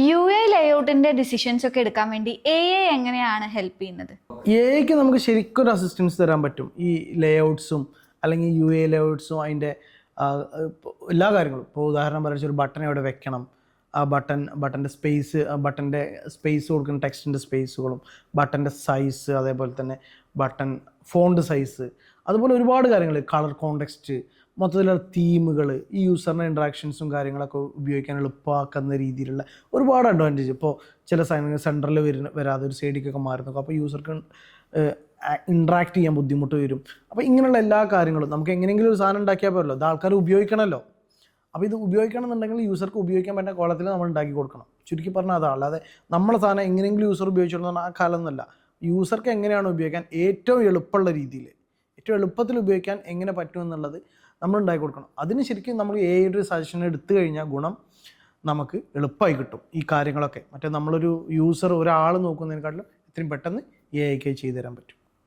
U I ലേഔട്ടിന്റെ decisions ഒക്കെ എടുക്കാൻ വേണ്ടി AI എങ്ങനെയാണ് ഹെൽപ്പ് ചെയ്യുന്നത്? എഐക്ക് നമുക്ക് ശരിക്കും ഒരു അസിസ്റ്റൻസ് തരാൻ പറ്റും. ഈ ലേഔട്ട്സും അല്ലെങ്കിൽ യു ലേഔട്ട്സും അതിൻ്റെ എല്ലാ കാര്യങ്ങളും. ഇപ്പോൾ ഉദാഹരണം പറയുക, ഒരു ബട്ടൺ എവിടെ വെക്കണം, ആ ബട്ടൻ്റെ സ്പേസ് കൊടുക്കുന്ന ടെക്സ്റ്റിൻ്റെ സ്പേസുകളും, ബട്ടൻ്റെ സൈസ്, അതേപോലെ തന്നെ ബട്ടൺ ഫോണ്ട് സൈസ്, അതുപോലെ ഒരുപാട് കാര്യങ്ങൾ, കളർ കോണ്ടെക്സ്റ്റ്, മൊത്തത്തിലുള്ള തീമുകൾ, ഈ യൂസറിൻ്റെ ഇൻട്രാക്ഷൻസും കാര്യങ്ങളൊക്കെ ഉപയോഗിക്കാൻ എളുപ്പമാക്കുന്ന രീതിയിലുള്ള ഒരുപാട് അഡ്വാൻറ്റേജ്. ഇപ്പോൾ ചില സാധനങ്ങൾ സെൻറ്ററിൽ വരാതെ ഒരു സൈഡിലേക്കൊക്കെ മാറി നോക്കും, അപ്പോൾ യൂസർക്ക് ഇൻട്രാക്ട് ചെയ്യാൻ ബുദ്ധിമുട്ട് വരും. അപ്പോൾ ഇങ്ങനെയുള്ള എല്ലാ കാര്യങ്ങളും നമുക്ക് എങ്ങനെയെങ്കിലും ഒരു സാധനം ഉണ്ടാക്കിയാൽ പോരല്ലോ, ഇത് ആൾക്കാർ ഉപയോഗിക്കണമല്ലോ. അപ്പോൾ ഇത് ഉപയോഗിക്കണം എന്നുണ്ടെങ്കിൽ യൂസർക്ക് ഉപയോഗിക്കാൻ പറ്റുന്ന കോളത്തിൽ നമ്മൾ ഉണ്ടാക്കി കൊടുക്കണം. ചുരുക്കി പറഞ്ഞാൽ അതാണ്. അല്ലാതെ നമ്മളെ സാധനം എങ്ങനെയെങ്കിലും യൂസർ ഉപയോഗിച്ചോളൂ ആ കാലമൊന്നുമല്ല. യൂസർക്ക് എങ്ങനെയാണ് ഉപയോഗിക്കാൻ ഏറ്റവും എളുപ്പമുള്ള രീതിയിൽ, ഏറ്റവും എളുപ്പത്തിൽ ഉപയോഗിക്കാൻ എങ്ങനെ പറ്റുമെന്നുള്ളത് നമ്മൾ ഉണ്ടാക്കി കൊടുക്കണം. അതിന് ശരിക്കും നമ്മൾ ഒരു സജഷൻ എടുത്തു കഴിഞ്ഞാൽ ഗുണം നമുക്ക് എളുപ്പമായി കിട്ടും ഈ കാര്യങ്ങളൊക്കെ. മറ്റേ നമ്മളൊരു യൂസർ ഒരാൾ നോക്കുന്നതിനെക്കാട്ടിലും ഇത്രയും പെട്ടെന്ന് AI ചെയ്തു തരാൻ പറ്റും.